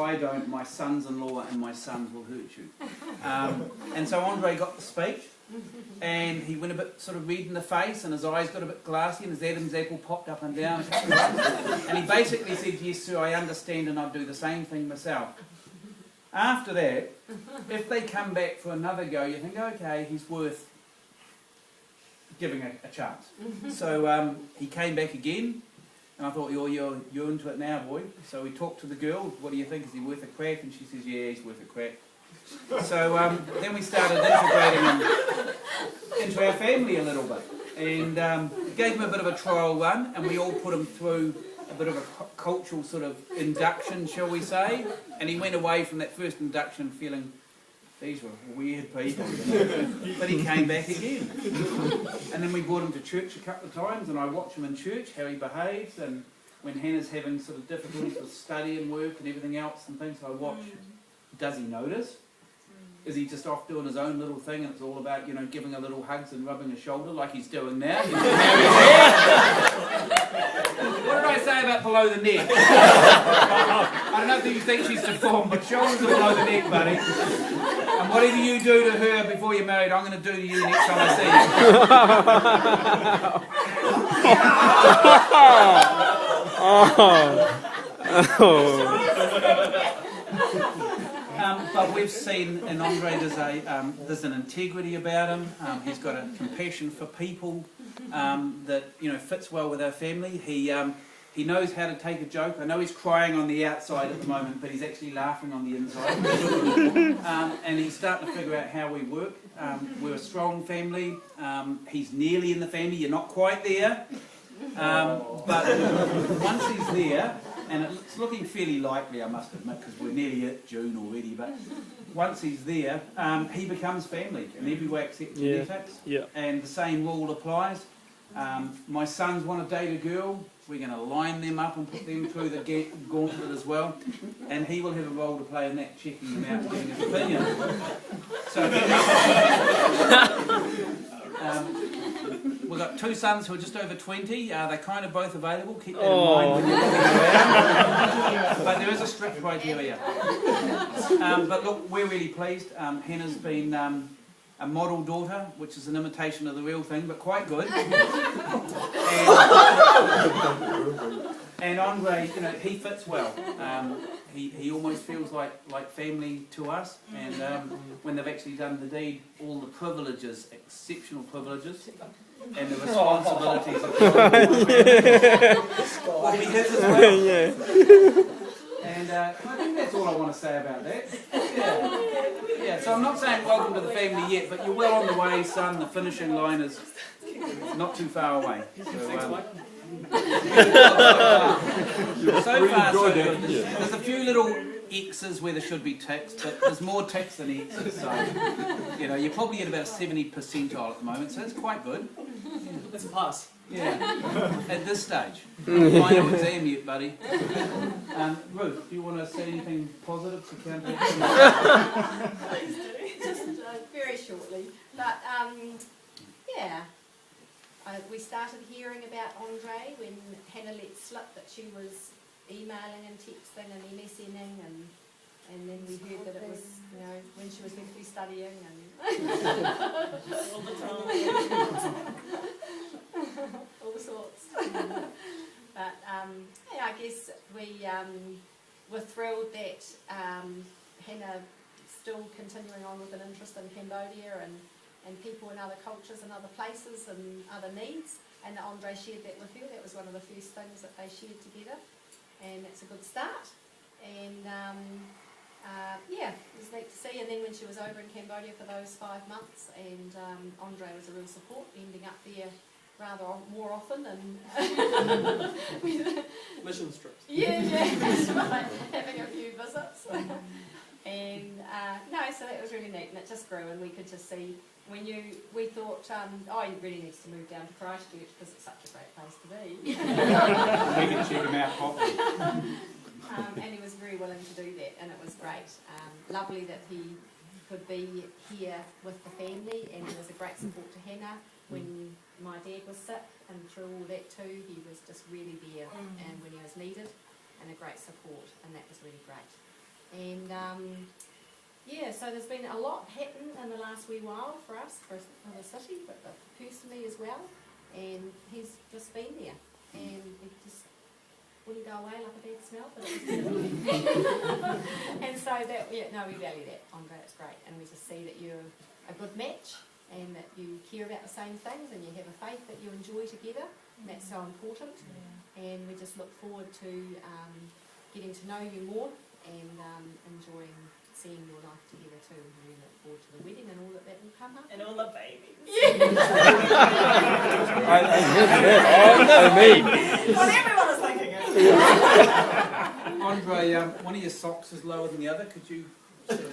I don't, my sons-in-law and my sons will hurt you. And so Andre got the speech, and he went a bit sort of red in the face, and his eyes got a bit glassy, and his Adam's apple popped up and down. And he basically said, yes sir, I understand, and I'd do the same thing myself. After that, if they come back for another go, you think, okay, he's worth giving a chance. So he came back again, and I thought, you're into it now, boy. So we talked to the girl, what do you think, is he worth a crack? And she says, yeah, he's worth a crack. So then we started integrating him into our family a little bit, and gave him a bit of a trial run, and we all put him through a bit of a cultural sort of induction, shall we say, and he went away from that first induction feeling, these were weird people, but he came back again. And then we brought him to church a couple of times, and I watch him in church, how he behaves, and when Hannah's having sort of difficulties with study and work and everything else and things, I watch, does he notice? Is he just off doing his own little thing, and it's all about, you know, giving a little hugs and rubbing his shoulder like he's doing now? What did I say about below the neck? I don't know if you think she's deformed, but shoulders are below the neck, buddy. And whatever you do to her before you're married, I'm going to do to you next time I see you. But we've seen in Andre there's an integrity about him. He's got a compassion for people that, you know, fits well with our family. He knows how to take a joke. I know he's crying on the outside at the moment, but he's actually laughing on the inside. And he's starting to figure out how we work. We're a strong family. He's nearly in the family. You're not quite there. But once he's there, and it's looking fairly likely, I must admit, because we're nearly at June already, but once he's there, he becomes family in every way except genetics. Yeah. And the same rule applies. My sons want to date a girl, we're going to line them up and put them through the gauntlet as well, and he will have a role to play in that, checking them out and giving his opinion. So we've got two sons who are just over 20. They're kind of both available. Keep that in mind when you're looking around. But there is a strict criteria. But look, we're really pleased. Hannah's been a model daughter, which is an imitation of the real thing, but quite good. And Andre, you know, he fits well. He almost feels like family to us. And when they've actually done the deed, all the privileges, exceptional privileges, and the responsibilities of will be his as well. And I think that's all I want to say about that. Yeah, so I'm not saying welcome to the family yet, but you're well on the way, son. The finishing line is not too far away. So far, so good. There's a few little X's where there should be ticks, but there's more ticks than X's, so you know, you're probably at about 70 percentile at the moment, so it's quite good. It's a pass. Yeah, at this stage. Final exam yet, buddy. Ruth, do you want to say anything positive to counter? Please do. Just very shortly. But yeah, we started hearing about Andre when Hannah let slip that she was emailing and texting and MSNing, and then we heard that it was, you know, when she was meant to be studying and all the time. All sorts. But yeah, I guess we were thrilled that Hannah still continuing on with an interest in Cambodia and people in other cultures and other places and other needs, and that Andre shared that with her. That was one of the first things that they shared together, and it's a good start. And yeah, it was neat to see. And then when she was over in Cambodia for those 5 months, and Andre was a real support, ending up there rather more often and mission trips. Yeah, that's right. Having a few visits. And no, so that was really neat, and it just grew, and we could just see we thought, oh, he really needs to move down to Christchurch because it's such a great place to be. We can check him out properly. And he was very willing to do that, and it was great. Lovely that he could be here with the family, and he was a great support to Hannah when my dad was sick, and through all that too, he was just really there, and when he was needed, and a great support, and that was really great. And yeah, so there's been a lot happening in the last wee while for us, for the city, but personally as well. And he's just been there, and it just wouldn't go away like a bad smell, but it was good. And so that, yeah, no, we value that, Andre, it's great. And we just see that you're a good match, and that you care about the same things, and you have a faith that you enjoy together, and that's so important. And we just look forward to getting to know you more, and enjoying seeing your life together too. And we look forward to the wedding and all that will come up. And all the babies. And me. Well, everyone was thinking it. Andre, one of your socks is lower than the other. Could you? Sort of,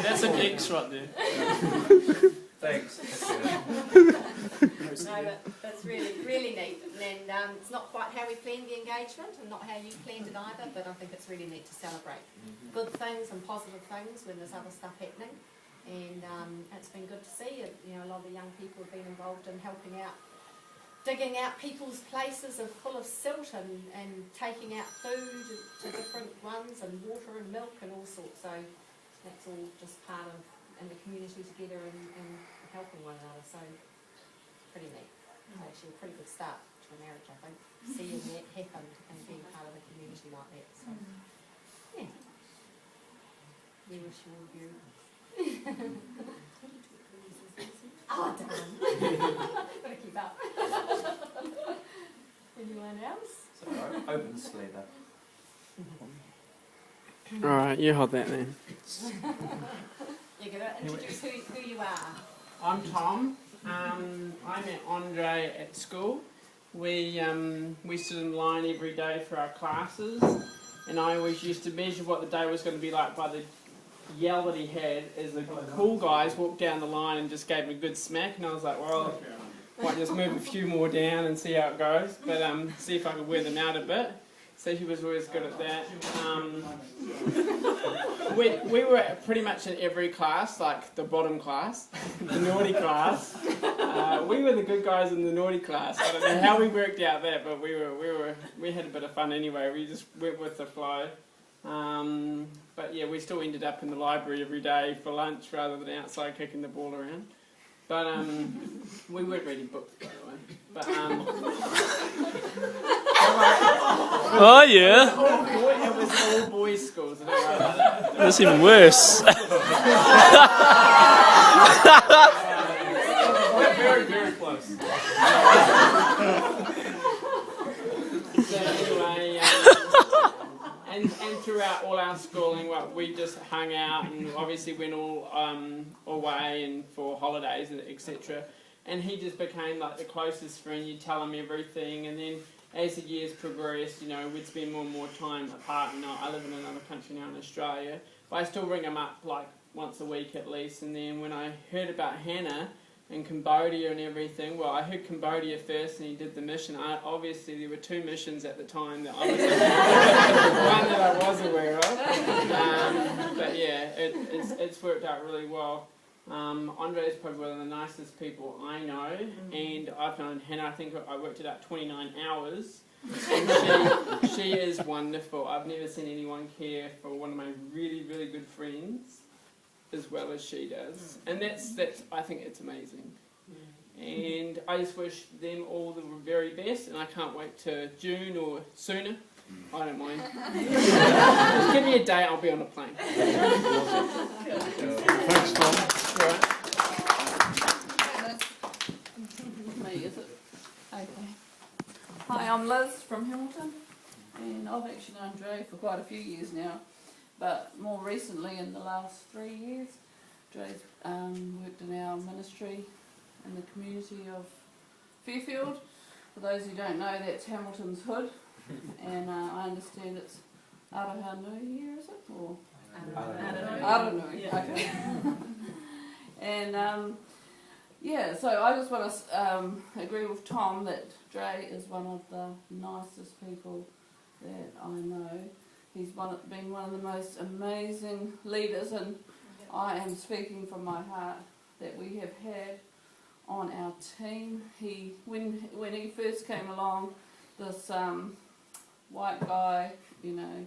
That's an X right there. thanks. No, but that's really, really neat. And it's not quite how we planned the engagement, and not how you planned it either, but I think it's really neat to celebrate good things and positive things when there's other stuff happening. And it's been good to see. You know, a lot of the young people have been involved in helping out, digging out people's places full of silt, and taking out food to different ones, and water and milk and all sorts. So that's all just part of the community together and helping one another. So pretty neat. It's actually a pretty good start to a marriage, I think. Seeing that happen and being part of a community like that. So yeah. We wish you all good. Oh, darn. Gotta keep up. Anyone else? So open slather. Alright, you hold that then. You're going to introduce who you are. I'm Tom. I met Andre at school. We stood in line every day for our classes, and I always used to measure what the day was going to be like by the yell that he had as the cool guys walked down the line and just gave him a good smack, and I was like, well, might just move a few more down and see how it goes, but see if I could wear them out a bit. So he was always good at that. We were pretty much in every class, like the bottom class, the naughty class. We were the good guys in the naughty class. I don't know how we worked out that, but we had a bit of fun anyway. We just went with the flow. But yeah, we still ended up in the library every day for lunch rather than outside kicking the ball around. But we weren't reading books, by the way. But Oh yeah, it was all boys' schools. that's even worse. Very, very close. So anyway, and throughout all our schooling, well, we just hung out and obviously went all away and for holidays, etc. And he just became like the closest friend. You'd tell him everything, and then as the years progressed, you know, we'd spend more and more time apart. You know, I live in another country now in Australia, but I still ring him up like once a week at least. And then when I heard about Hannah and Cambodia and everything, well, I heard Cambodia first, and he did the mission. Obviously, there were two missions at the time that I was one that I was aware of. But yeah, it's worked out really well. Andre is probably one of the nicest people I know, and I've known Hannah, I think I worked it out 29 hours, and she is wonderful. I've never seen anyone care for one of my really, really good friends as well as she does, and that's I think it's amazing. And I just wish them all the very best, and I can't wait to June or sooner. I don't mind. Just give me a day, I'll be on a plane. Thanks, Tom. Right. Me, is it? Okay. Hi, I'm Liz from Hamilton, and I've actually known Dre for quite a few years now, but more recently, in the last 3 years, Dre's worked in our ministry in the community of Fairfield. For those who don't know, that's Hamilton's hood, and I understand it's Arahanui here, is it? Or Aranui, okay. And yeah, so I just want to agree with Tom that Dre is one of the nicest people that I know. He's been one of the most amazing leaders, and I am speaking from my heart that we have had on our team. When he first came along, this white guy, you know,